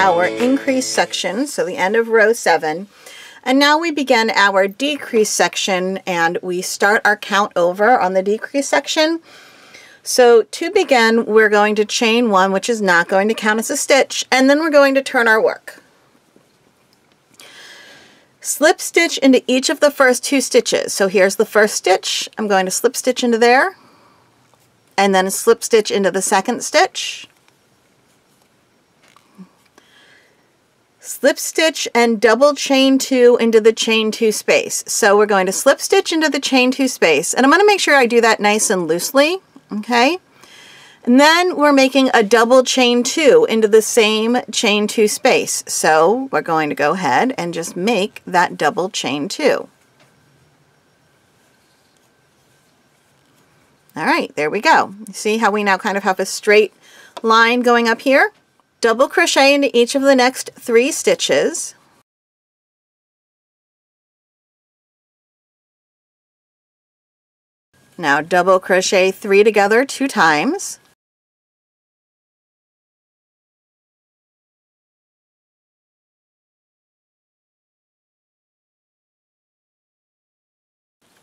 our increase section, so the end of row 7. And now we begin our decrease section, and we start our count over on the decrease section. So to begin, we're going to chain 1, which is not going to count as a stitch, and then we're going to turn our work. Slip stitch into each of the first 2 stitches. So here's the first stitch. I'm going to slip stitch into there, and then slip stitch into the second stitch. Slip stitch and double chain 2 into the chain 2 space. So we're going to slip stitch into the chain 2 space, and I'm going to make sure I do that nice and loosely. Okay, and then we're making a double chain 2 into the same chain 2 space. So we're going to go ahead and just make that double chain 2. All right, there we go. You see how we now kind of have a straight line going up here? Double crochet into each of the next 3 stitches. Now double crochet 3 together 2 times.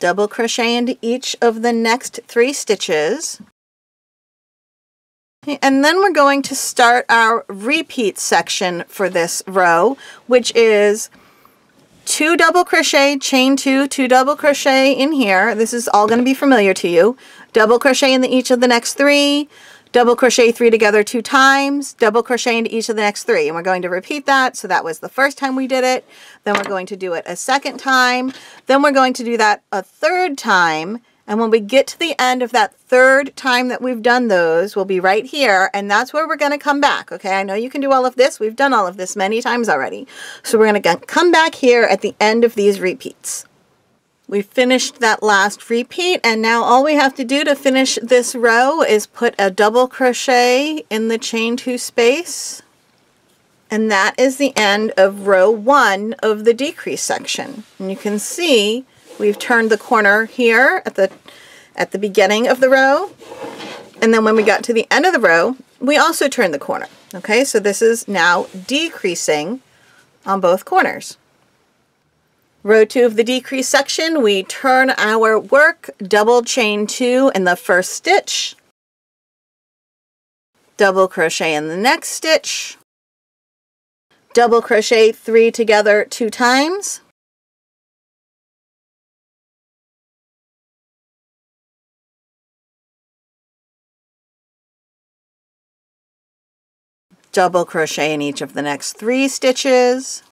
Double crochet into each of the next 3 stitches. And then we're going to start our repeat section for this row, which is 2 double crochet, chain 2, 2 double crochet in here. This is all going to be familiar to you. Double crochet in each of the next 3, double crochet 3 together 2 times, double crochet into each of the next 3. And we're going to repeat that. So that was the first time we did it. Then we're going to do it a second time. Then we're going to do that a third time. And when we get to the end of that third time that we've done those, we'll be right here, and that's where we're going to come back. Okay, I know you can do all of this. We've done all of this many times already. So we're going to come back here at the end of these repeats. We finished that last repeat, and now all we have to do to finish this row is put a double crochet in the chain 2 space. And that is the end of row 1 of the decrease section. And you can see we've turned the corner here at the beginning of the row, and then when we got to the end of the row, we also turned the corner. Okay, so this is now decreasing on both corners. Row 2 of the decrease section, we turn our work, double chain 2 in the first stitch, double crochet in the next stitch, double crochet 3 together 2 times, double crochet in each of the next 3 stitches.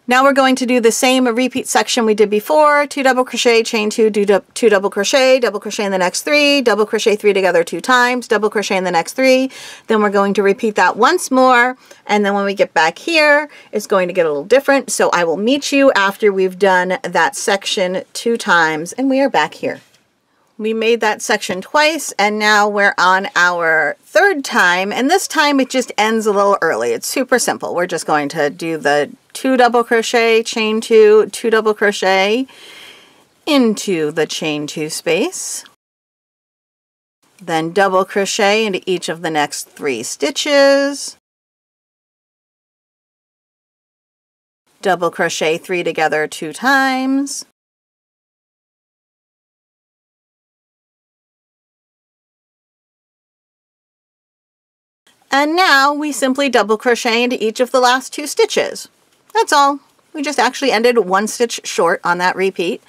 Now we're going to do the same repeat section we did before. 2 double crochet, chain 2, do 2 double crochet in the next 3, double crochet 3 together 2 times, double crochet in the next 3. Then we're going to repeat that once more, and then when we get back here, it's going to get a little different. So I will meet you after we've done that section 2 times, and we are back here. We made that section twice, and now we're on our 3rd time, and this time it just ends a little early. It's super simple. We're just going to do the 2 double crochet, chain 2, 2 double crochet into the chain 2 space, then double crochet into each of the next 3 stitches, double crochet 3 together 2 times, and now we simply double crochet into each of the last 2 stitches. That's all. We just actually ended 1 stitch short on that repeat,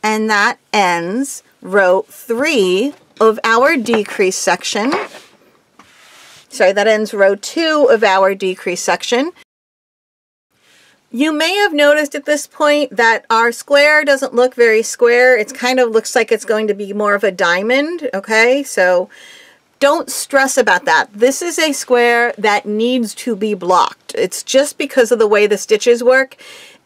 and that ends row 3 of our decrease section. Sorry, that ends row 2 of our decrease section. You may have noticed at this point that our square doesn't look very square. It kind of looks like it's going to be more of a diamond, okay? So don't stress about that. This is a square that needs to be blocked. It's just because of the way the stitches work.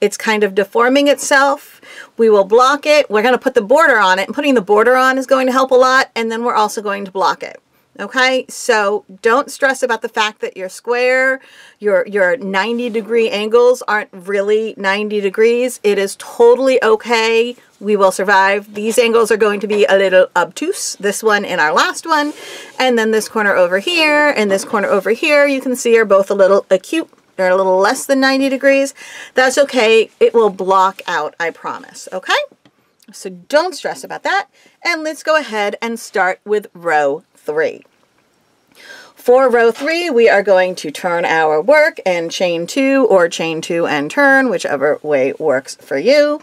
It's kind of deforming itself. We will block it. We're going to put the border on it, and putting the border on is going to help a lot, and then we're also going to block it. Okay, so don't stress about the fact that your square, your 90-degree angles aren't really 90 degrees. It is totally okay We will survive. These angles are going to be a little obtuse. This one and our last one. And then this corner over here and this corner over here, you can see are both a little acute. They're a little less than 90 degrees. That's okay. It will block out, I promise. Okay? So don't stress about that. And let's go ahead and start with row 3. For row 3, we are going to turn our work and chain 2 or chain 2 and turn, whichever way works for you.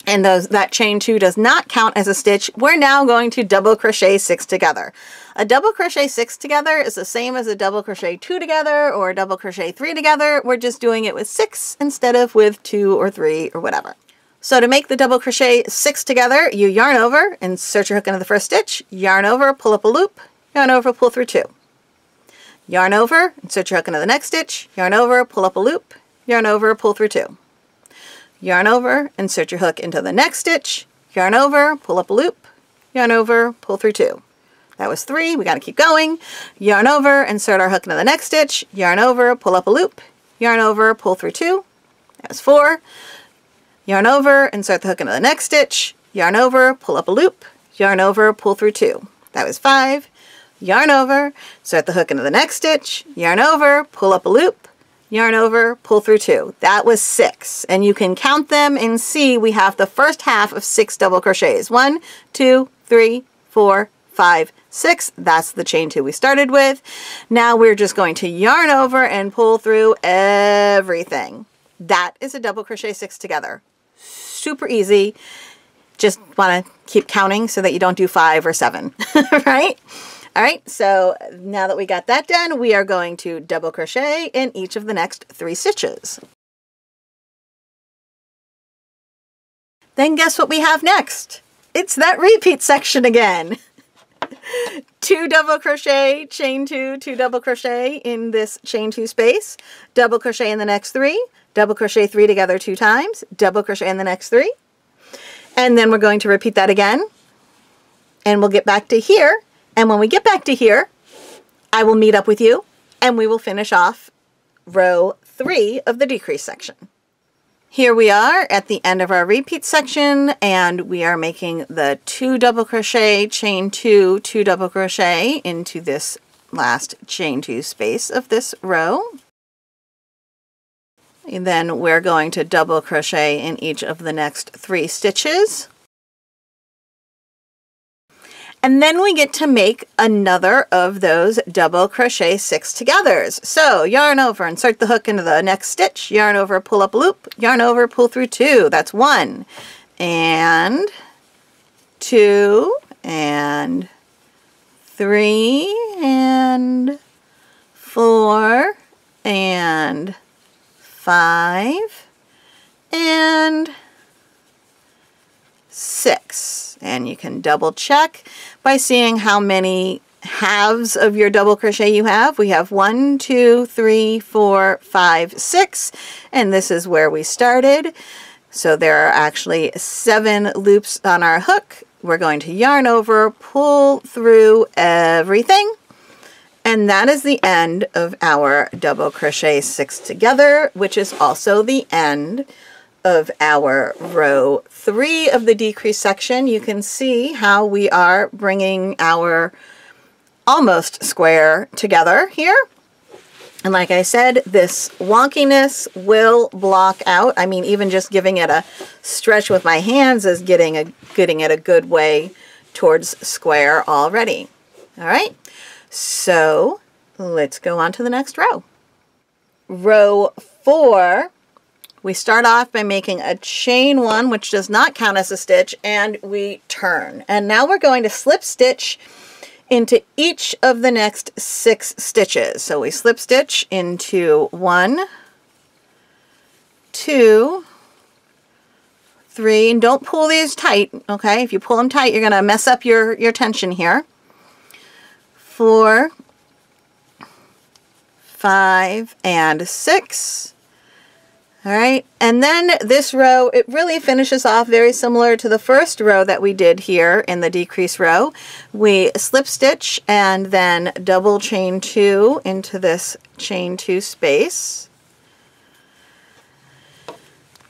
And that chain 2 does not count as a stitch. We're now going to double crochet 6 together. A double crochet 6 together is the same as a double crochet 2 together or a double crochet 3 together. We're just doing it with 6 instead of with 2 or 3 or whatever. So to make the double crochet 6 together, you yarn over, insert your hook into the first stitch, yarn over, pull up a loop, yarn over, pull through 2. Yarn over, insert your hook into the next stitch, yarn over, pull up a loop, yarn over, pull through 2. Yarn over, insert your hook into the next stitch, yarn over, pull up a loop, yarn over, pull through 2. That was 3, we got to keep going. Yarn over, insert our hook into the next stitch, yarn over, pull up a loop, yarn over, pull through 2. That was 4. Yarn over, insert the hook into the next stitch, yarn over, pull up a loop, yarn over, pull through 2. That was 5. Yarn over, insert the hook into the next stitch, yarn over, pull up a loop, yarn over, pull through 2. That was 6. And you can count them and see we have the first half of 6 double crochets. 1, 2, 3, 4, 5, 6. That's the chain 2 we started with. Now we're just going to yarn over and pull through everything. That is a double crochet 6 together. Super easy. Just want to keep counting so that you don't do 5 or 7, right? All right, so now that we got that done, we are going to double crochet in each of the next 3 stitches. Then guess what we have next? It's that repeat section again. 2 double crochet, chain 2, 2 double crochet in this chain 2 space, double crochet in the next 3, double crochet 3 together 2 times, double crochet in the next 3, and then we're going to repeat that again, and we'll get back to here, and when we get back to here, I will meet up with you, and we will finish off row 3 of the decrease section. Here we are at the end of our repeat section, and we are making the 2 double crochet, chain 2, 2 double crochet into this last chain 2 space of this row. And then we're going to double crochet in each of the next 3 stitches. And then we get to make another of those double crochet 6 togethers. So yarn over, insert the hook into the next stitch, yarn over, pull up a loop, yarn over, pull through 2. That's 1 and 2 and 3 and 4 and 5 and 6. And you can double check by seeing how many halves of your double crochet you have. We have 1, 2, 3, 4, 5, 6, and this is where we started. So there are actually 7 loops on our hook. We're going to yarn over, pull through everything, and that is the end of our double crochet 6 together, which is also the end of our row 3 of the decrease section. You can see how we are bringing our almost square together here. And like I said, this wonkiness will block out. I mean, even just giving it a stretch with my hands is getting it a good way towards square already. All right, so let's go on to the next row. Row 4. We start off by making a chain 1, which does not count as a stitch, and we turn. And now we're going to slip stitch into each of the next 6 stitches. So we slip stitch into 1, 2, 3, and don't pull these tight, okay? If you pull them tight, you're going to mess up your tension here. 4, 5, and 6. All right, and then this row, it really finishes off very similar to the first row that we did here in the decrease row. We slip stitch and then double chain 2 into this chain 2 space.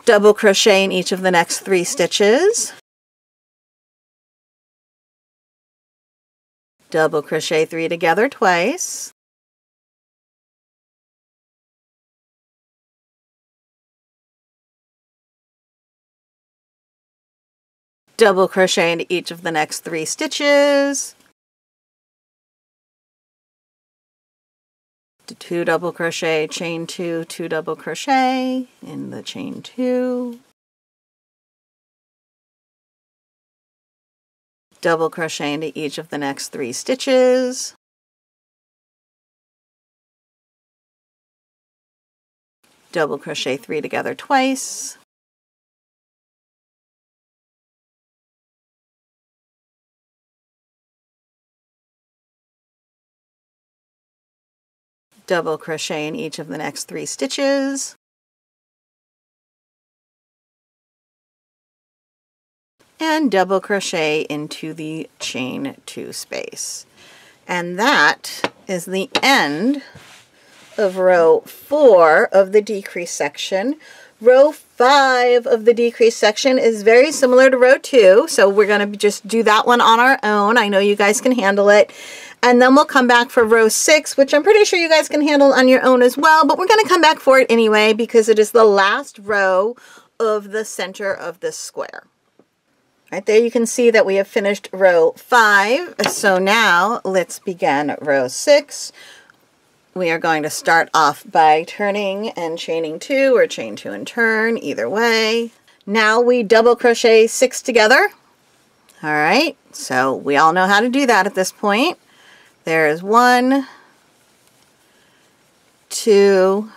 Double crochet in each of the next 3 stitches. Double crochet 3 together twice. Double crochet into each of the next 3 stitches. 2 double crochet, chain 2, 2 double crochet in the chain 2. Double crochet into each of the next 3 stitches. Double crochet 3 together twice. Double crochet in each of the next 3 stitches. And double crochet into the chain 2 space. And that is the end of row 4 of the decrease section. Row 5 of the decrease section is very similar to row 2, so we're going to just do that one on our own. I know you guys can handle it. And then we'll come back for row 6, which I'm pretty sure you guys can handle on your own as well, but we're going to come back for it anyway because it is the last row of the center of this square. Right there you can see that we have finished row 5. So now let's begin row 6. We are going to start off by turning and chaining 2 or chain 2 and turn, either way. Now we double crochet 6 together. All right, so we all know how to do that at this point. There's 1, 2,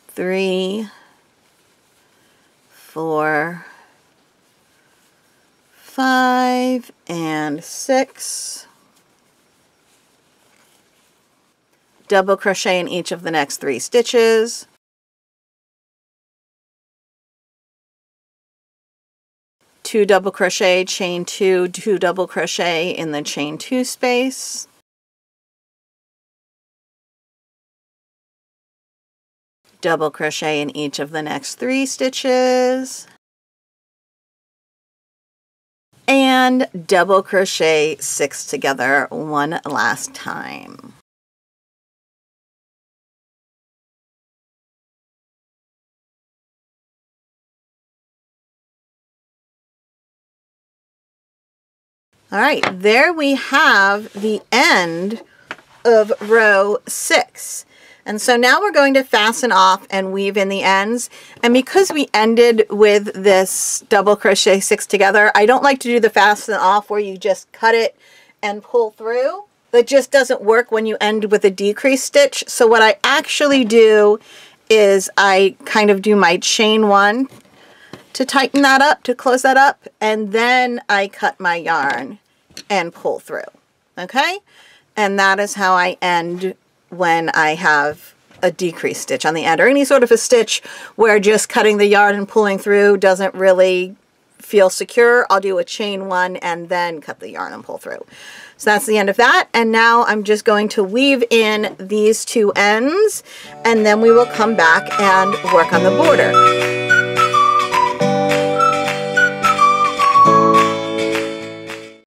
3, 4, 5, and 6. Double crochet in each of the next 3 stitches. Two double crochet, chain 2, 2 double crochet in the chain 2 space. Double crochet in each of the next 3 stitches. And double crochet 6 together one last time. All right, there we have the end of row 6. And so now we're going to fasten off and weave in the ends. And because we ended with this double crochet 6 together, I don't like to do the fasten off where you just cut it and pull through. That just doesn't work when you end with a decrease stitch. So what I actually do is I kind of do my chain 1 to tighten that up, to close that up, and then I cut my yarn and pull through. Okay? And that is how I end when I have a decrease stitch on the end, or any sort of a stitch where just cutting the yarn and pulling through doesn't really feel secure. I'll do a chain 1 and then cut the yarn and pull through. So that's the end of that. And now I'm just going to weave in these 2 ends, and then we will come back and work on the border.